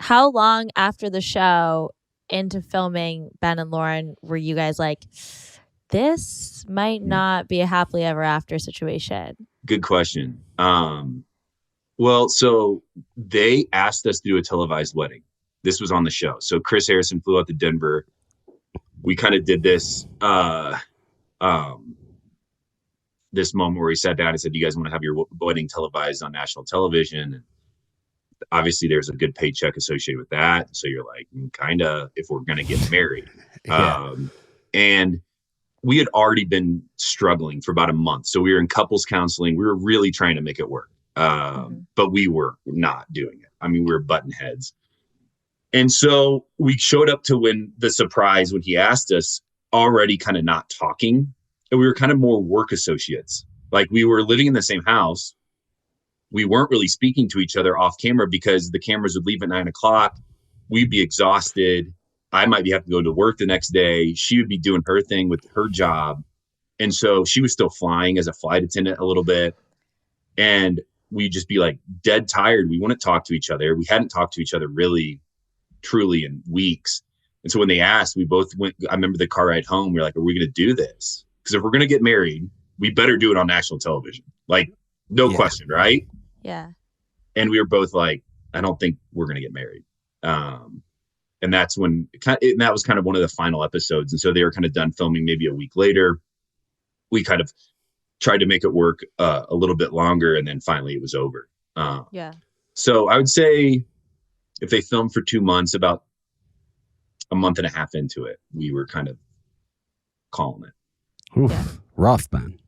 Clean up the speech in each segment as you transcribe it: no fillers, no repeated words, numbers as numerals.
how long after the show into filming Ben and Lauren were you guys like, this might not be a happily ever after situation? Good question. Well, so they asked us to do a televised wedding. This was on the show. So Chris Harrison flew out to Denver. We kind of did this this moment where he sat down and said, "Do you guys want to have your wedding televised on national television?" And obviously there's a good paycheck associated with that. So you're like, kind of, if we're going to get married. And we had already been struggling for about a month. So we were in couples counseling. We were really trying to make it work. But we were not doing it. I mean, we were button heads. And so we showed up to when he asked us, already kind of not talking. And we were kind of more work associates. Like, we were living in the same house. We weren't really speaking to each other off camera because the cameras would leave at 9 o'clock. We'd be exhausted. I might have to go to work the next day. She would be doing her thing with her job. And so she was still flying as a flight attendant a little bit. And we'd just be like dead tired. We wouldn't talk to each other. We hadn't talked to each other really, truly in weeks. And so when they asked, we both went, I remember the car ride home. We were like, are we going to do this? Because if we're going to get married, we better do it on national television. Like, no question, right? Yeah. And we were both like, I don't think we're going to get married. And that's when, and that was kind of one of the final episodes. And so they were kind of done filming maybe a week later. We kind of tried to make it work a little bit longer. And then finally it was over. So I would say if they filmed for 2 months, about a month and a half into it, we were kind of calling it. Oof, rough, man.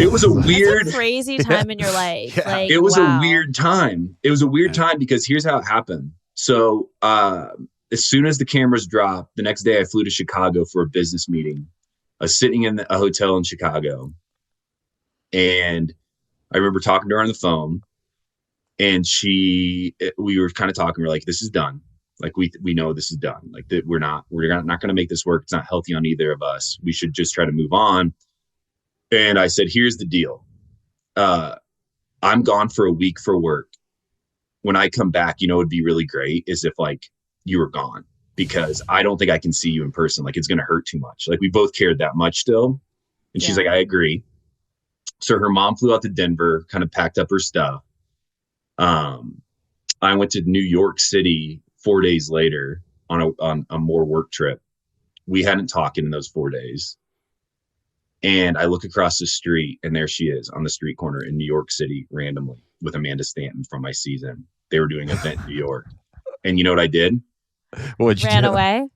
It was a weird, crazy time in your life. Yeah. Like, it was a weird time. It was a weird time because here's how it happened. So as soon as the cameras dropped, the next day I flew to Chicago for a business meeting. I was sitting in a hotel in Chicago, and I remember talking to her on the phone, and we were kind of talking. We're like, this is done. Like, we know this is done. Like, that we're not going to make this work. It's not healthy on either of us. We should just try to move on. And I said, here's the deal. I'm gone for a week for work. When I come back, it'd be really great is if like you were gone, because I don't think I can see you in person. Like, it's going to hurt too much. Like, we both cared that much still. And she's like, I agree. So her mom flew out to Denver, kind of packed up her stuff. I went to New York City 4 days later on a more work trip. We hadn't talked in those 4 days. And I look across the street, and there she is on the street corner in New York City randomly with Amanda Stanton from my season. They were doing an event in New York. And you know what I did? What'd you Ran do? away?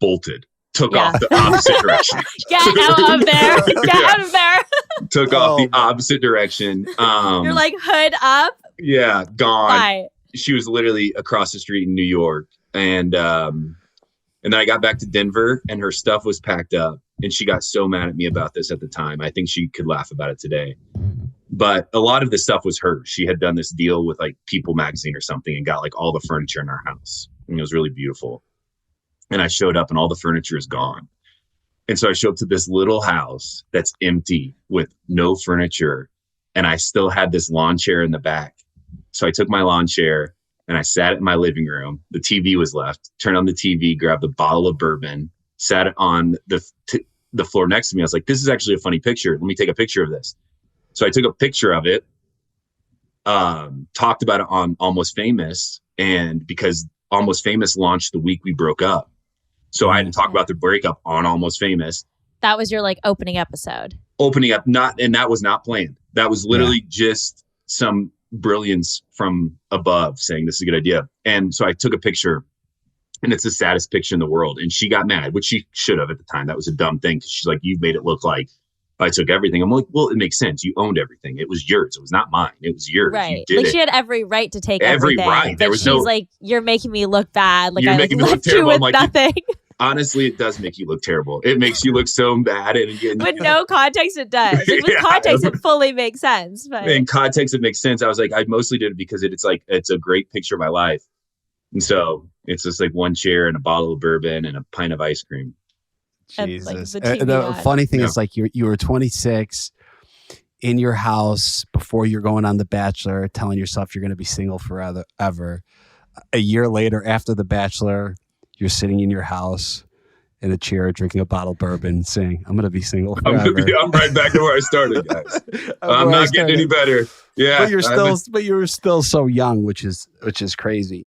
Bolted. Took off the opposite direction. Get out of there. Get out of there. Took off the opposite direction. You're like, hood up. Yeah, gone. Bye. She was literally across the street in New York. And then I got back to Denver, and her stuff was packed up. And she got so mad at me about this at the time. I think she could laugh about it today. But a lot of the stuff was hers. She had done this deal with like People magazine or something and got like all the furniture in our house. And it was really beautiful. And I showed up, and all the furniture is gone. And so I show up to this little house that's empty with no furniture. And I still had this lawn chair in the back. So I took my lawn chair and I sat in my living room. The TV was left. Turned on the TV, grabbed a bottle of bourbon, sat it on the floor next to me. I was like, this is actually a funny picture. Let me take a picture of this. So I took a picture of it, talked about it on Almost Famous. And because Almost Famous launched the week we broke up. So I had to talk about the breakup on Almost Famous. That was your like opening episode. Opening up, and that was not planned. That was literally just some brilliance from above saying this is a good idea. And so I took a picture, and it's the saddest picture in the world. And she got mad, which she should have at the time. That was a dumb thing. She's like, you've made it look like I took everything. I'm like, well, it makes sense. You owned everything. It was yours. It was not mine. It was yours. Right. You did like it. she had every right to take Every everything. right. There But was she's no like, you're making me look bad. Like, You're I making me look left you terrible. with I'm like, nothing. Honestly, it does make you look terrible. It makes you look so bad. And again, With no context, it does. Like, with context, it fully makes sense. But in context, it makes sense. I was like, I mostly did it because it's a great picture of my life. And so it's just like one chair and a bottle of bourbon and a pint of ice cream. Jesus. Like, the funny thing is, like, you were 26 in your house before you're going on The Bachelor, telling yourself you're going to be single forever. a year later after The Bachelor, you're sitting in your house in a chair drinking a bottle of bourbon saying, I'm going to be single forever. I'm right back to where I started, guys. I'm not getting any better. Yeah. But you're still so young, which is crazy.